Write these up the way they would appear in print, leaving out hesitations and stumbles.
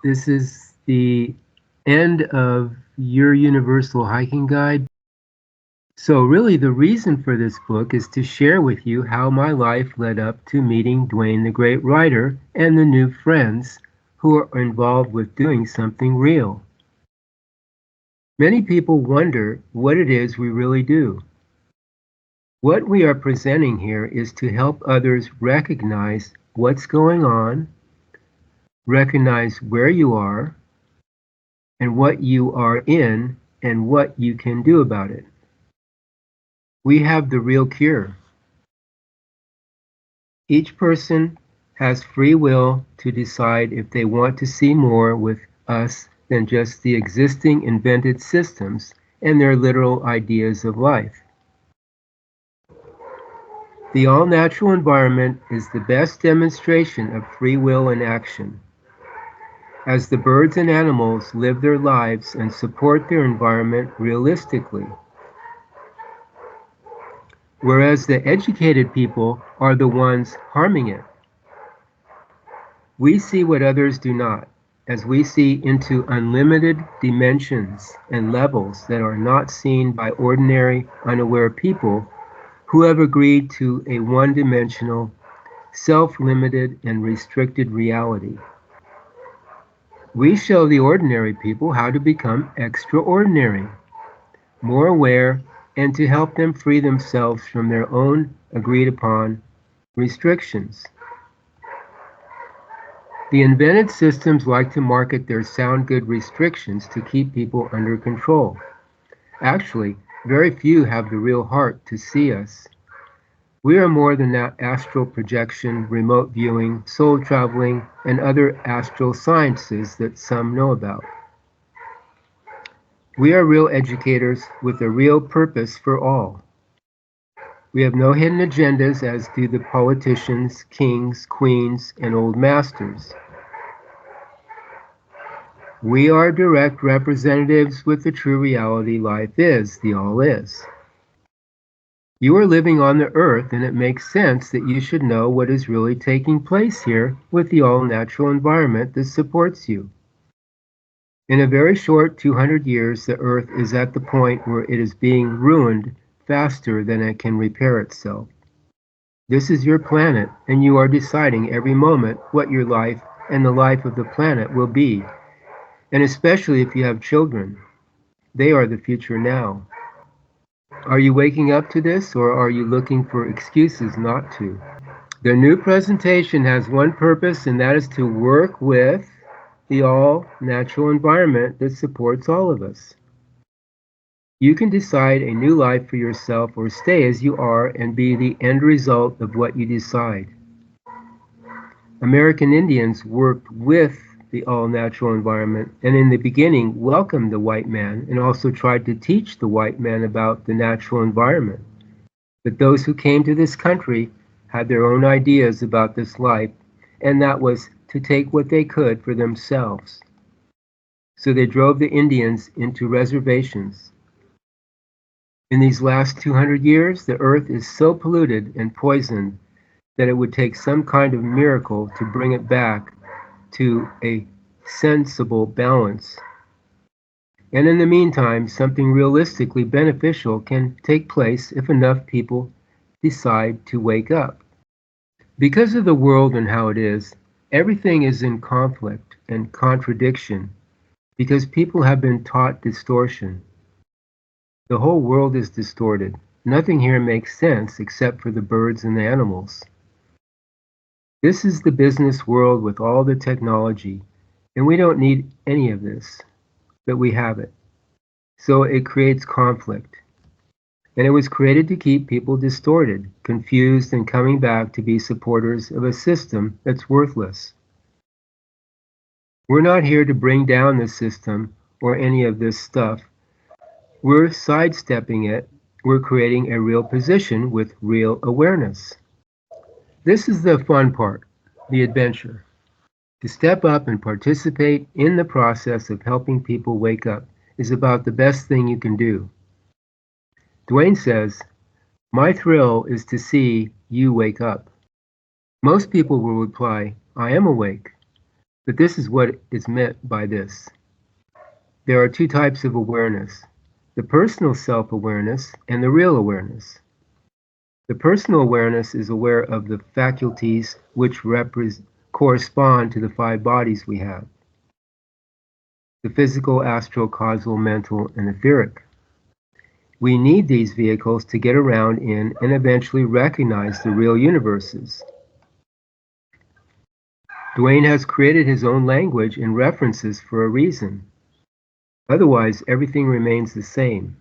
This is the end of your Universal hiking guide. So really the reason for this book is to share with you how my life led up to meeting Dwayne the Great Writer and the new friends who are involved with doing something real. Many people wonder what it is we really do. What we are presenting here is to help others recognize what's going on, recognize where you are, and what you are in, and what you can do about it. We have the real cure. Each person has free will to decide if they want to see more with us than just the existing invented systems and their literal ideas of life. The all-natural environment is the best demonstration of free will in action. As the birds and animals live their lives and support their environment realistically, whereas the educated people are the ones harming it. We see what others do not, as we see into unlimited dimensions and levels that are not seen by ordinary, unaware people who have agreed to a one-dimensional, self-limited, and restricted reality. We show the ordinary people how to become extraordinary, more aware, and to help them free themselves from their own agreed-upon restrictions. The invented systems like to market their sound good restrictions to keep people under control. Actually, very few have the real heart to see us. We are more than that astral projection, remote viewing, soul traveling, and other astral sciences that some know about. We are real educators with a real purpose for all. We have no hidden agendas as do the politicians, kings, queens, and old masters. We are direct representatives with the true reality life is, the all is. You are living on the earth, and it makes sense that you should know what is really taking place here with the all-natural environment that supports you. In a very short 200 years, the earth is at the point where it is being ruined faster than it can repair itself. This is your planet, and you are deciding every moment what your life and the life of the planet will be, and especially if you have children. They are the future now. Are you waking up to this, or are you looking for excuses not to? The new presentation has one purpose, and that is to work with the all-natural environment that supports all of us. You can decide a new life for yourself or stay as you are and be the end result of what you decide. American Indians worked with the all-natural environment and in the beginning welcomed the white man and also tried to teach the white man about the natural environment. But those who came to this country had their own ideas about this life, and that was to take what they could for themselves. So they drove the Indians into reservations. In these last 200 years, the earth is so polluted and poisoned that it would take some kind of miracle to bring it back to a sensible balance. And in the meantime, something realistically beneficial can take place if enough people decide to wake up. Because of the world and how it is, everything is in conflict and contradiction because people have been taught distortion. The whole world is distorted. Nothing here makes sense except for the birds and the animals. This is the business world with all the technology, and we don't need any of this, but we have it. So it creates conflict. And it was created to keep people distorted, confused, and coming back to be supporters of a system that's worthless. We're not here to bring down the system or any of this stuff. We're sidestepping it. We're creating a real position with real awareness. This is the fun part, the adventure. To step up and participate in the process of helping people wake up is about the best thing you can do. Dwayne says, "My thrill is to see you wake up." Most people will reply, "I am awake." But this is what is meant by this. There are two types of awareness: the personal self-awareness and the real awareness. The personal awareness is aware of the faculties which correspond to the five bodies we have: the physical, astral, causal, mental, and etheric. We need these vehicles to get around in and eventually recognize the real universes. Dwayne has created his own language and references for a reason. Otherwise, everything remains the same.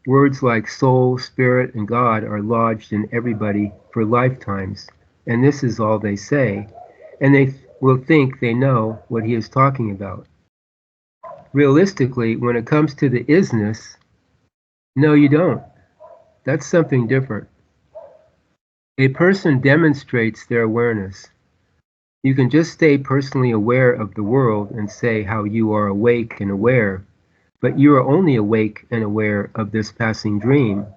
Words like soul, spirit, and God are lodged in everybody for lifetimes, and this is all they say, and they will think they know what he is talking about. Realistically, when it comes to the isness, no, you don't. That's something different. A person demonstrates their awareness. You can just stay personally aware of the world and say how you are awake and aware, but you are only awake and aware of this passing dream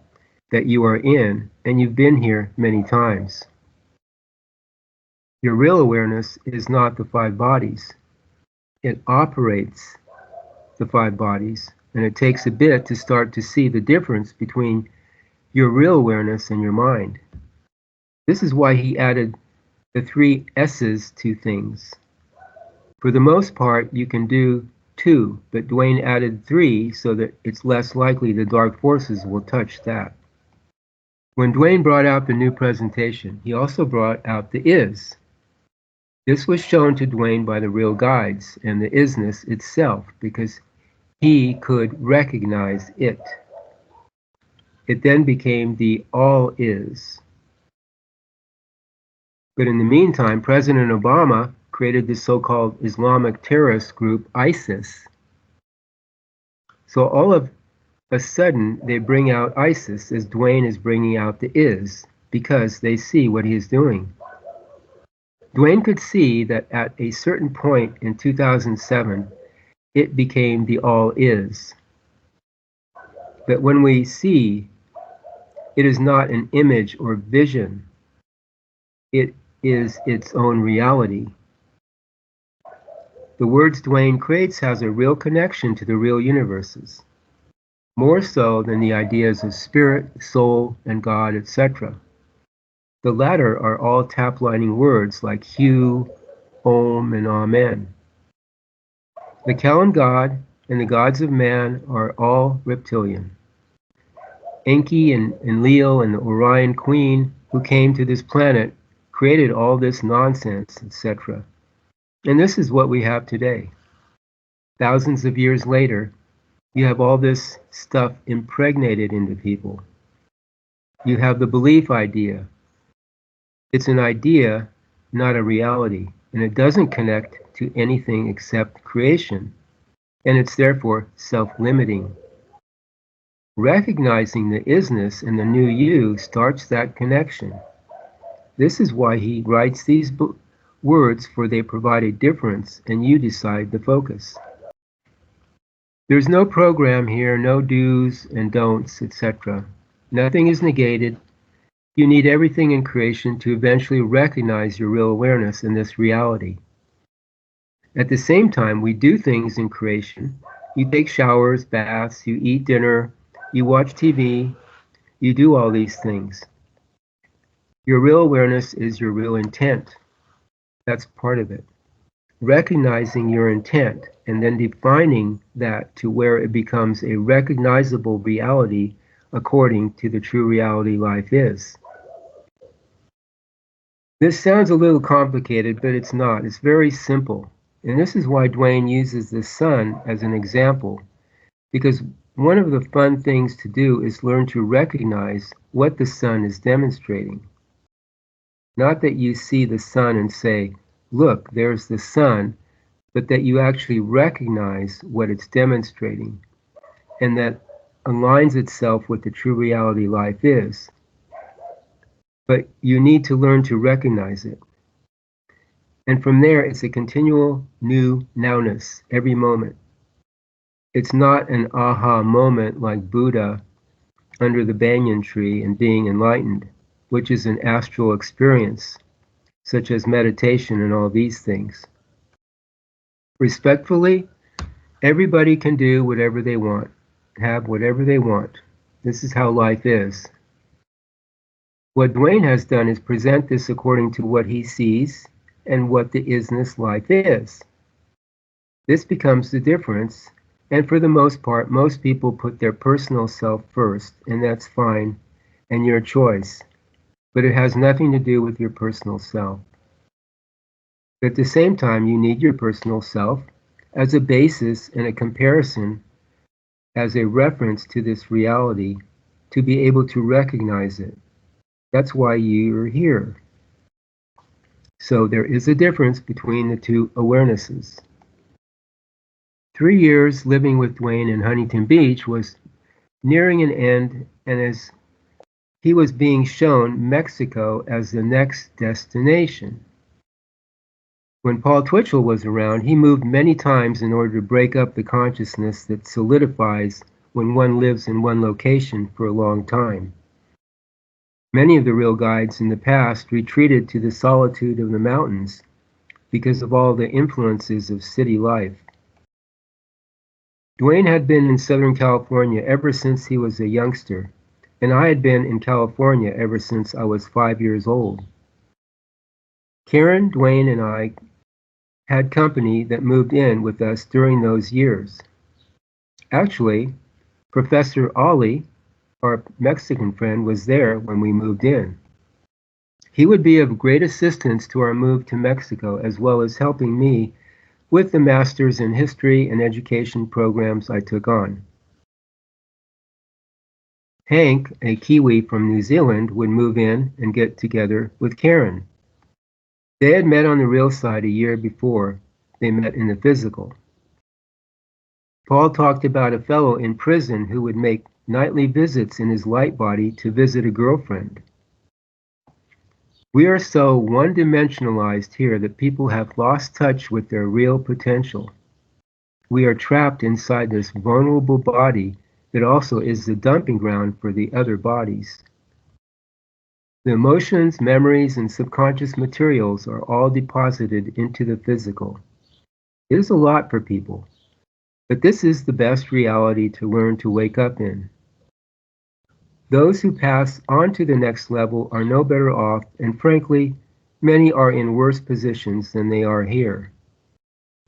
that you are in, and you've been here many times. Your real awareness is not the five bodies. It operates the five bodies, and it takes a bit to start to see the difference between your real awareness and your mind. This is why he added the three S's to things. For the most part, you can do two, but Dwayne added three so that it's less likely the dark forces will touch that. When Dwayne brought out the new presentation, he also brought out the is. This was shown to Dwayne by the real guides and the isness itself because he could recognize it. It then became the all is. But in the meantime, President Obama created the so-called Islamic terrorist group ISIS. So all of a sudden, they bring out ISIS as Dwayne is bringing out the is, because they see what he is doing. Dwayne could see that at a certain point in 2007, it became the all is. But when we see, it is not an image or vision. It is its own reality. The words Dwayne creates has a real connection to the real universes, more so than the ideas of spirit, soul, and God, etc. The latter are all tap-lining words like Hu, Om, and Amen. The Kalan God and the gods of man are all reptilian. Enki and Leo and the Orion Queen who came to this planet created all this nonsense, etc. And this is what we have today. Thousands of years later, you have all this stuff impregnated into people. You have the belief idea. It's an idea, not a reality, and it doesn't connect to anything except creation, and it's therefore self-limiting. Recognizing the isness and the new you starts that connection. This is why he writes these words, for they provide a difference, and you decide the focus. There's no program here, no do's and don'ts, etc. Nothing is negated. You need everything in creation to eventually recognize your real awareness in this reality. At the same time, we do things in creation. You take showers, baths, you eat dinner, you watch TV, you do all these things. Your real awareness is your real intent. That's part of it. Recognizing your intent and then defining that to where it becomes a recognizable reality according to the true reality life is. This sounds a little complicated, but it's not. It's very simple. And this is why Dwayne uses the sun as an example, because one of the fun things to do is learn to recognize what the sun is demonstrating. Not that you see the sun and say, look, there's the sun, but that you actually recognize what it's demonstrating and that aligns itself with the true reality life is. But you need to learn to recognize it. And from there, it's a continual new nowness every moment. It's not an aha moment like Buddha under the banyan tree and being enlightened, which is an astral experience, such as meditation and all these things. Respectfully, everybody can do whatever they want, have whatever they want. This is how life is. What Dwayne has done is present this according to what he sees and what the isness life is. This becomes the difference, and for the most part, most people put their personal self first, and that's fine, and your choice. But it has nothing to do with your personal self. But at the same time, you need your personal self as a basis and a comparison, as a reference to this reality, to be able to recognize it. That's why you're here. So there is a difference between the two awarenesses. 3 years living with Dwayne in Huntington Beach was nearing an end, and as he was being shown Mexico as the next destination. When Paul Twitchell was around, he moved many times in order to break up the consciousness that solidifies when one lives in one location for a long time. Many of the real guides in the past retreated to the solitude of the mountains because of all the influences of city life. Dwayne had been in Southern California ever since he was a youngster, and I had been in California ever since I was 5 years old. Karen, Dwayne, and I had company that moved in with us during those years. Actually, Professor Ollie, our Mexican friend, was there when we moved in. He would be of great assistance to our move to Mexico, as well as helping me with the Masters in History and Education programs I took on. Hank, a Kiwi from New Zealand, would move in and get together with Karen. They had met on the real side a year before they met in the physical. Paul talked about a fellow in prison who would make nightly visits in his light body to visit a girlfriend. We are so one-dimensionalized here that people have lost touch with their real potential. We are trapped inside this vulnerable body that also is the dumping ground for the other bodies. The emotions, memories, and subconscious materials are all deposited into the physical. It is a lot for people, but this is the best reality to learn to wake up in. Those who pass on to the next level are no better off, and frankly, many are in worse positions than they are here.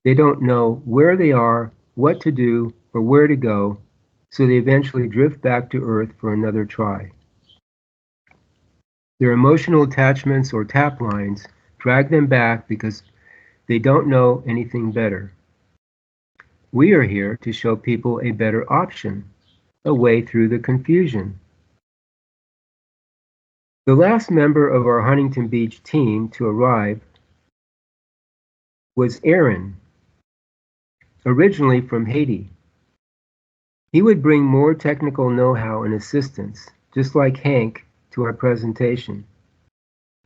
They don't know where they are, what to do, or where to go, so they eventually drift back to Earth for another try. Their emotional attachments or tap lines drag them back because they don't know anything better. We are here to show people a better option, a way through the confusion. The last member of our Huntington Beach team to arrive was Aaron, originally from Haiti. He would bring more technical know-how and assistance, just like Hank, to our presentation.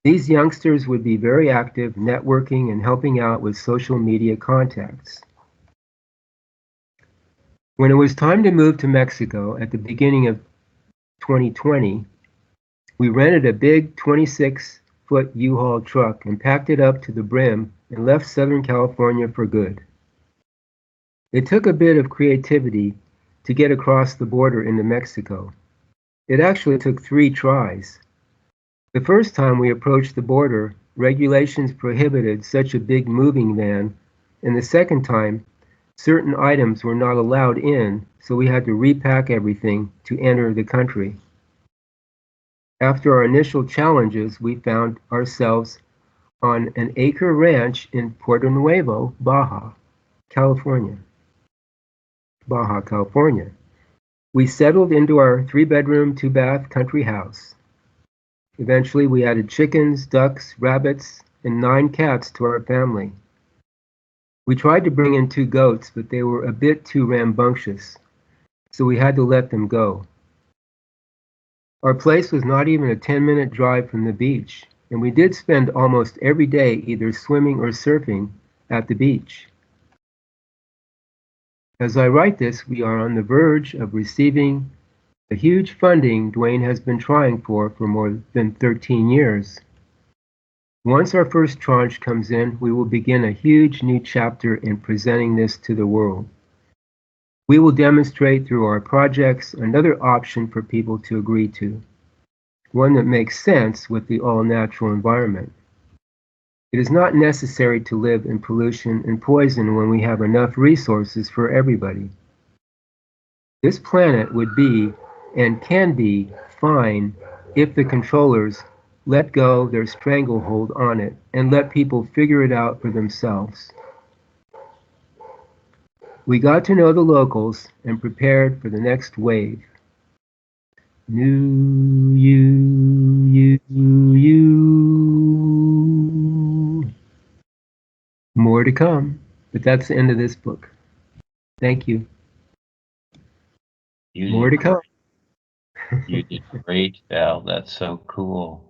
These youngsters would be very active, networking and helping out with social media contacts. When it was time to move to Mexico at the beginning of 2020, we rented a big 26-foot U-Haul truck and packed it up to the brim and left Southern California for good. It took a bit of creativity to get across the border into Mexico. It actually took 3 tries. The first time we approached the border, regulations prohibited such a big moving van, and the second time, certain items were not allowed in, so we had to repack everything to enter the country. After our initial challenges, we found ourselves on an acre ranch in Puerto Nuevo, Baja California. We settled into our 3-bedroom, 2-bath country house. Eventually, we added chickens, ducks, rabbits, and 9 cats to our family. We tried to bring in 2 goats, but they were a bit too rambunctious, so we had to let them go. Our place was not even a 10-minute drive from the beach, and we did spend almost every day either swimming or surfing at the beach. As I write this, we are on the verge of receiving the huge funding Dwayne has been trying for more than 13 years. Once our first tranche comes in, we will begin a huge new chapter in presenting this to the world. We will demonstrate through our projects another option for people to agree to, one that makes sense with the all-natural environment. It is not necessary to live in pollution and poison when we have enough resources for everybody. This planet would be and can be fine if the controllers let go their stranglehold on it and let people figure it out for themselves. We got to know the locals and prepared for the next wave. NUUU. More to come, but that's the end of this book. Thank you. More to come. You did great, Val. That's so cool.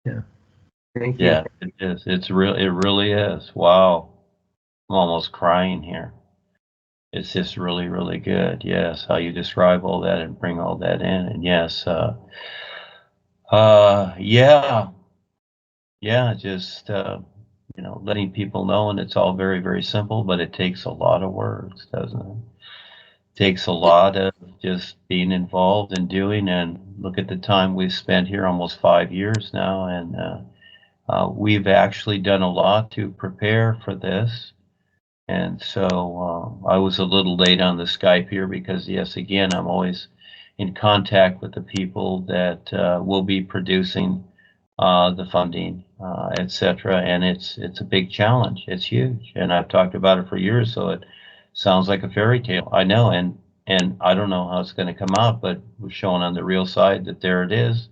Yeah. Thank you. Yeah, it is. It really is. Wow. I'm almost crying here. It's just really, really good. Yes, how you describe all that and bring all that in. And yes, yeah, just letting people know, and it's all very, very simple, but it takes a lot of words, doesn't it? Takes a lot of just being involved and doing, and look at the time we've spent here, almost 5 years now, and we've actually done a lot to prepare for this. And so I was a little late on the Skype here because, yes, again, I'm always in contact with the people that will be producing the funding, etc. And it's a big challenge. It's huge, and I've talked about it for years. So it sounds like a fairy tale. I know, and I don't know how it's going to come out, but we're showing on the real side that there it is.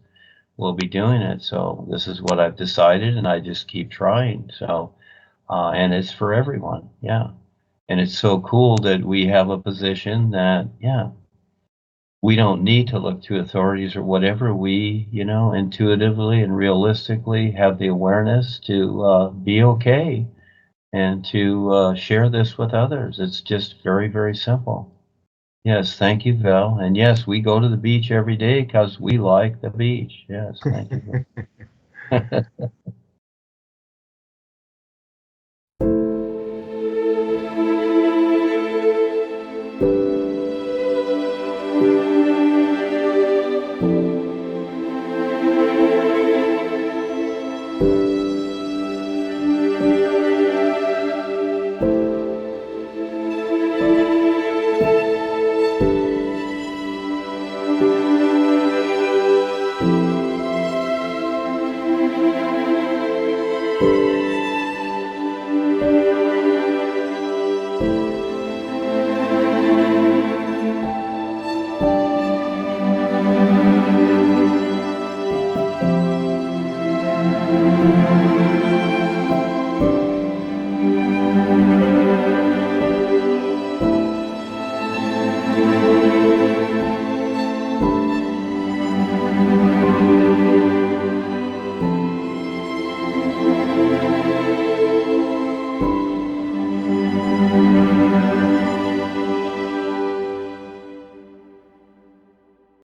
We'll be doing it. So this is what I've decided, and I just keep trying. So and it's for everyone. Yeah. And it's so cool that we have a position that, yeah, we don't need to look to authorities or whatever. We, intuitively and realistically have the awareness to be okay and to share this with others. It's just very, very simple. Yes, thank you, Val. And yes, we go to the beach every day because we like the beach. Yes, thank you, Val.